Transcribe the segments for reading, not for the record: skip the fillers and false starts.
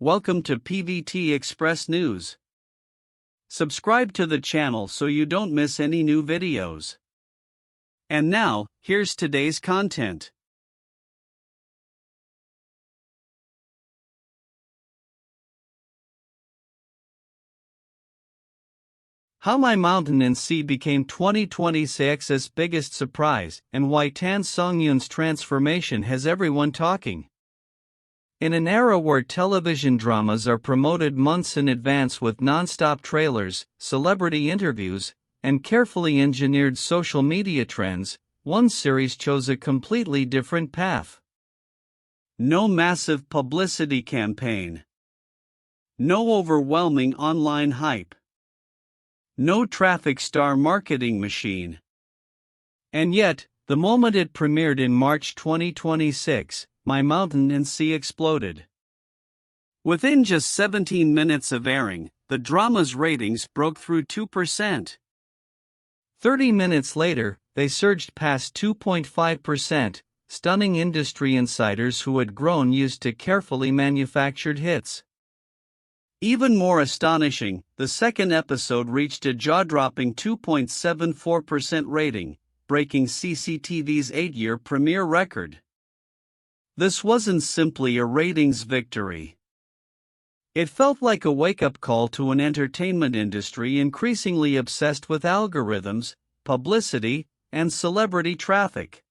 Welcome to PVT Express News. Subscribe to the channel so you don't miss any new videos. And now, here's today's content. How My Mountain and Sea became 2026's biggest surprise, and why Tan Songyun's transformation has everyone talking. In an era where television dramas are promoted months in advance with non-stop trailers, celebrity interviews, and carefully engineered social media trends, one series chose a completely different path. No massive publicity campaign. No overwhelming online hype. No traffic star marketing machine. And yet, the moment it premiered in March 2026, My Mountain and Sea exploded. Within just 17 minutes of airing, the drama's ratings broke through 2%. 30 minutes later, they surged past 2.5%, stunning industry insiders who had grown used to carefully manufactured hits. Even more astonishing, the second episode reached a jaw-dropping 2.74% rating, breaking CCTV's 8-year premiere record. This wasn't simply a ratings victory. It felt like a wake-up call to an entertainment industry increasingly obsessed with algorithms, publicity, and celebrity traffic.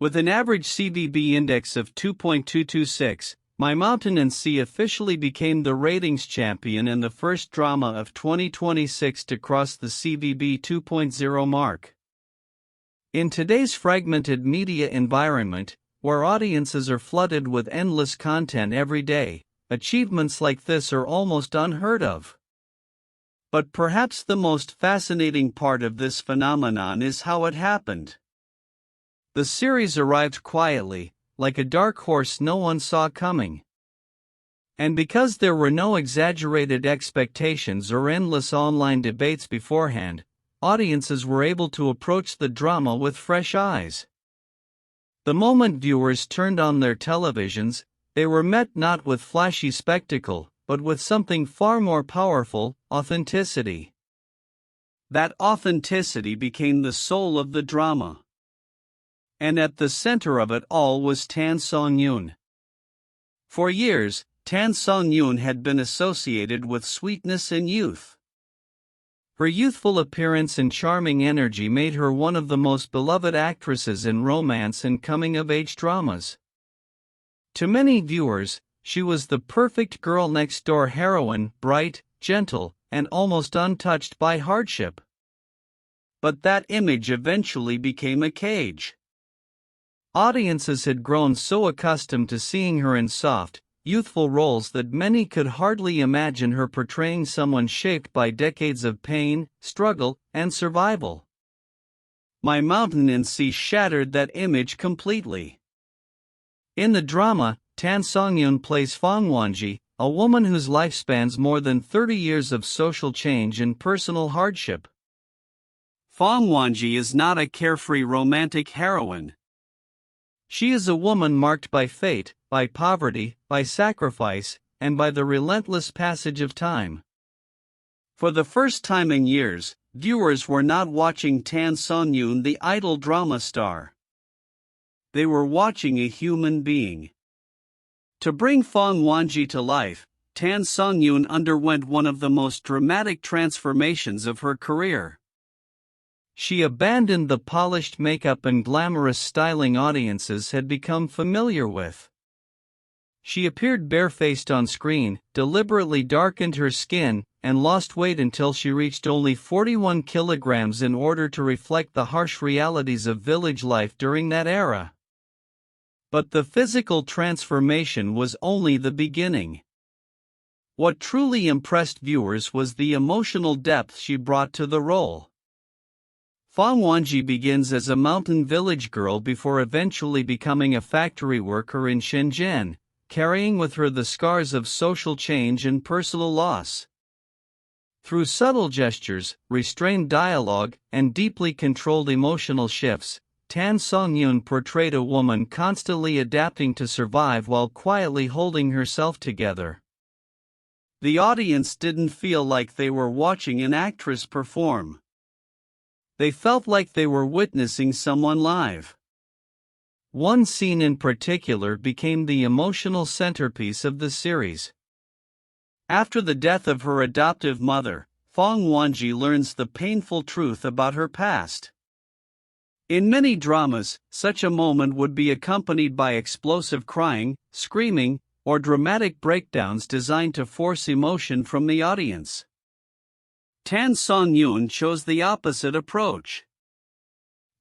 With an average CVB index of 2.226, My Mountain and Sea officially became the ratings champion and the first drama of 2026 to cross the CVB 2.0 mark. In today's fragmented media environment, where audiences are flooded with endless content every day, achievements like this are almost unheard of. But perhaps the most fascinating part of this phenomenon is how it happened. The series arrived quietly, like a dark horse no one saw coming. And because there were no exaggerated expectations or endless online debates beforehand, audiences were able to approach the drama with fresh eyes. The moment viewers turned on their televisions, they were met not with flashy spectacle, but with something far more powerful: authenticity. That authenticity became the soul of the drama. And at the center of it all was Tan Songyun. For years, Tan Songyun had been associated with sweetness and youth. Her youthful appearance and charming energy made her one of the most beloved actresses in romance and coming-of-age dramas. To many viewers, she was the perfect girl-next-door heroine, bright, gentle, and almost untouched by hardship. But that image eventually became a cage. Audiences had grown so accustomed to seeing her in soft, youthful roles that many could hardly imagine her portraying someone shaped by decades of pain, struggle, and survival. My Mountain and Sea shattered that image completely. In the drama, Tan Songyun plays Fong Wanji, a woman whose life spans more than 30 years of social change and personal hardship. Fong Wanji is not a carefree romantic heroine. She is a woman marked by fate, by poverty, by sacrifice, and by the relentless passage of time. For the first time in years, viewers were not watching Tan Songyun, the idol drama star. They were watching a human being. To bring Fong Wanji to life, Tan Songyun underwent one of the most dramatic transformations of her career. She abandoned the polished makeup and glamorous styling audiences had become familiar with. She appeared barefaced on screen, deliberately darkened her skin, and lost weight until she reached only 41 kilograms in order to reflect the harsh realities of village life during that era. But the physical transformation was only the beginning. What truly impressed viewers was the emotional depth she brought to the role. Fong Wanji begins as a mountain village girl before eventually becoming a factory worker in Shen, carrying with her the scars of social change and personal loss. Through subtle gestures, restrained dialogue, and deeply controlled emotional shifts, Tan Songyun portrayed a woman constantly adapting to survive while quietly holding herself together. The audience didn't feel like they were watching an actress perform. They felt like they were witnessing someone live. One scene in particular became the emotional centerpiece of the series. After the death of her adoptive mother, Fong Wanji learns the painful truth about her past. In many dramas, such a moment would be accompanied by explosive crying, screaming, or dramatic breakdowns designed to force emotion from the audience. Tan Songyun chose the opposite approach.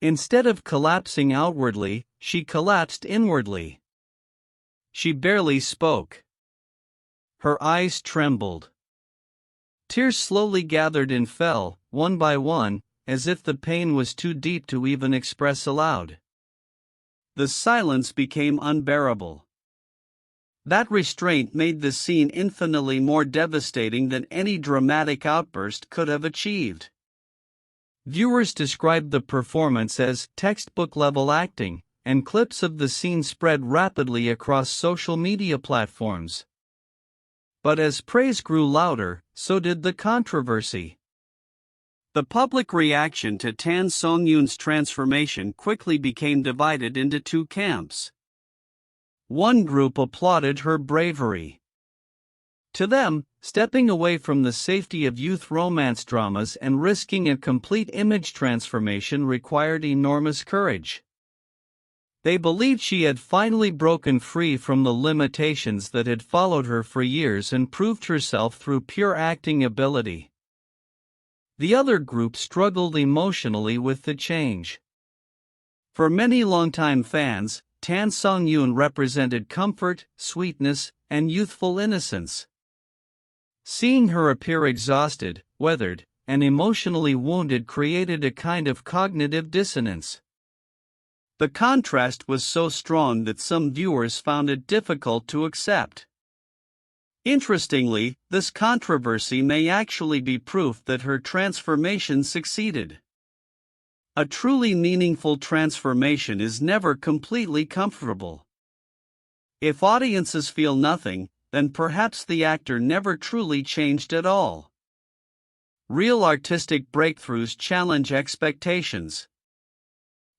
Instead of collapsing outwardly, she collapsed inwardly. She barely spoke. Her eyes trembled. Tears slowly gathered and fell, one by one, as if the pain was too deep to even express aloud. The silence became unbearable. That restraint made the scene infinitely more devastating than any dramatic outburst could have achieved. Viewers described the performance as textbook-level acting, and clips of the scene spread rapidly across social media platforms. But as praise grew louder, so did the controversy. The public reaction to Tan Songyun's transformation quickly became divided into two camps. One group applauded her bravery. To them, stepping away from the safety of youth romance dramas and risking a complete image transformation required enormous courage. They believed she had finally broken free from the limitations that had followed her for years and proved herself through pure acting ability. The other group struggled emotionally with the change. For many longtime fans, Tan Songyun represented comfort, sweetness, and youthful innocence. Seeing her appear exhausted, weathered, and emotionally wounded created a kind of cognitive dissonance. The contrast was so strong that some viewers found it difficult to accept. Interestingly, this controversy may actually be proof that her transformation succeeded. A truly meaningful transformation is never completely comfortable. If audiences feel nothing, then perhaps the actor never truly changed at all. Real artistic breakthroughs challenge expectations.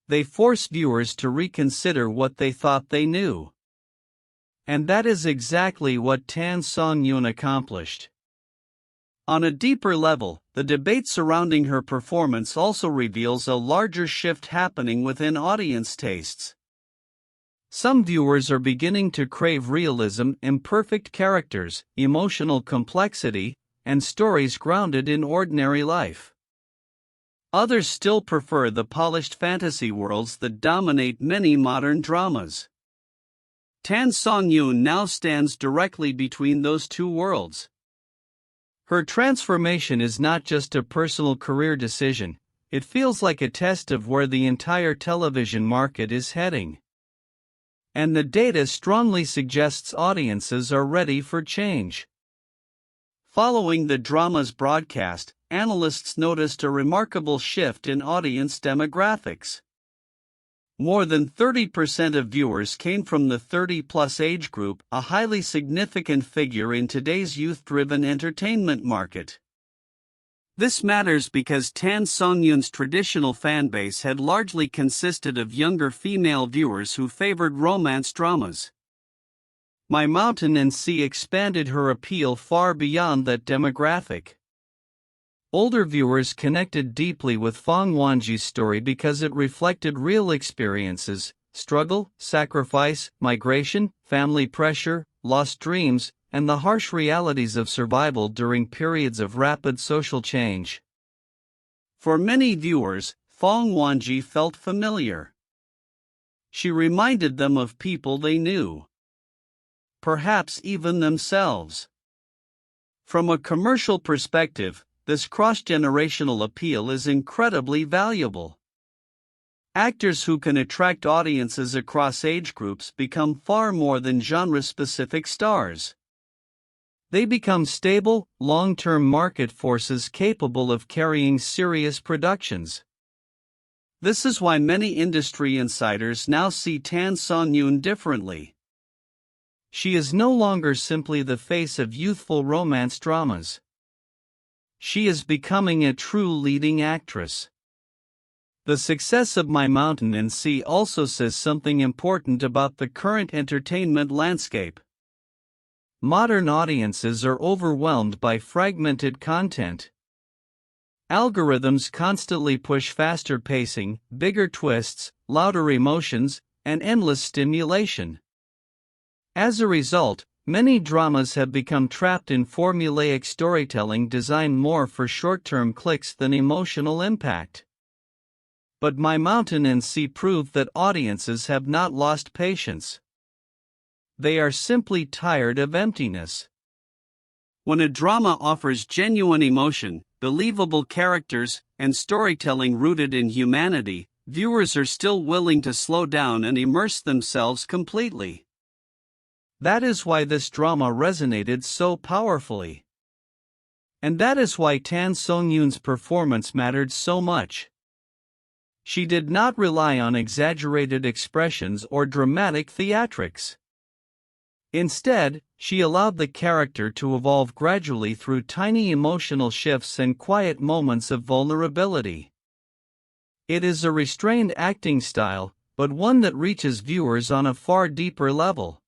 They force viewers to reconsider what they thought they knew. And that is exactly what Tan Songyun accomplished. On a deeper level, the debate surrounding her performance also reveals a larger shift happening within audience tastes. Some viewers are beginning to crave realism, imperfect characters, emotional complexity, and stories grounded in ordinary life. Others still prefer the polished fantasy worlds that dominate many modern dramas. Tan Songyun now stands directly between those two worlds. Her transformation is not just a personal career decision, it feels like a test of where the entire television market is heading. And the data strongly suggests audiences are ready for change. Following the drama's broadcast, analysts noticed a remarkable shift in audience demographics. More than 30% of viewers came from the 30-plus age group, a highly significant figure in today's youth-driven entertainment market. This matters because Tan Songyun's traditional fanbase had largely consisted of younger female viewers who favored romance dramas. My Mountain and Sea expanded her appeal far beyond that demographic. Older viewers connected deeply with Fong Wanji's story because it reflected real experiences: struggle, sacrifice, migration, family pressure, lost dreams, and the harsh realities of survival during periods of rapid social change. For many viewers, Fong Wanji felt familiar. She reminded them of people they knew. Perhaps even themselves. From a commercial perspective, this cross-generational appeal is incredibly valuable. Actors who can attract audiences across age groups become far more than genre-specific stars. They become stable, long-term market forces capable of carrying serious productions. This is why many industry insiders now see Tan Songyun differently. She is no longer simply the face of youthful romance dramas. She is becoming a true leading actress. The success of My Mountain and Sea also says something important about the current entertainment landscape. Modern audiences are overwhelmed by fragmented content. Algorithms constantly push faster pacing, bigger twists, louder emotions, and endless stimulation. As a result, many dramas have become trapped in formulaic storytelling designed more for short-term clicks than emotional impact. But My Mountain and Sea proved that audiences have not lost patience. They are simply tired of emptiness. When a drama offers genuine emotion, believable characters, and storytelling rooted in humanity, viewers are still willing to slow down and immerse themselves completely. That is why this drama resonated so powerfully. And that is why Tan Songyun's performance mattered so much. She did not rely on exaggerated expressions or dramatic theatrics. Instead, she allowed the character to evolve gradually through tiny emotional shifts and quiet moments of vulnerability. It is a restrained acting style, but one that reaches viewers on a far deeper level.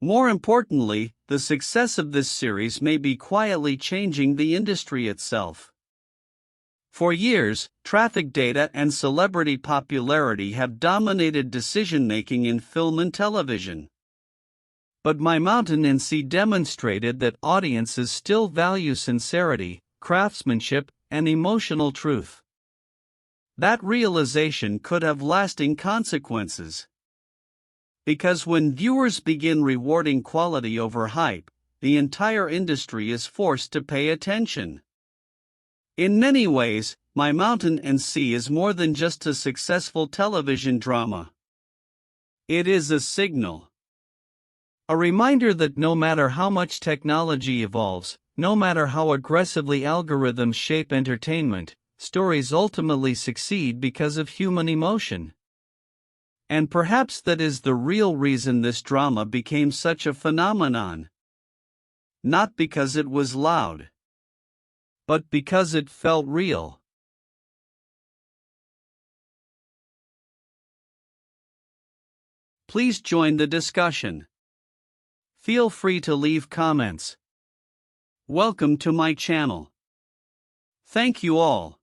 More importantly, the success of this series may be quietly changing the industry itself. For years, traffic data and celebrity popularity have dominated decision-making in film and television. But My Mountain and Sea demonstrated that audiences still value sincerity, craftsmanship, and emotional truth. That realization could have lasting consequences. Because when viewers begin rewarding quality over hype, the entire industry is forced to pay attention. In many ways, My Mountain and Sea is more than just a successful television drama. It is a signal. A reminder that no matter how much technology evolves, no matter how aggressively algorithms shape entertainment, stories ultimately succeed because of human emotion. And perhaps that is the real reason this drama became such a phenomenon. Not because it was loud, but because it felt real. Please join the discussion. Feel free to leave comments. Welcome to my channel. Thank you all.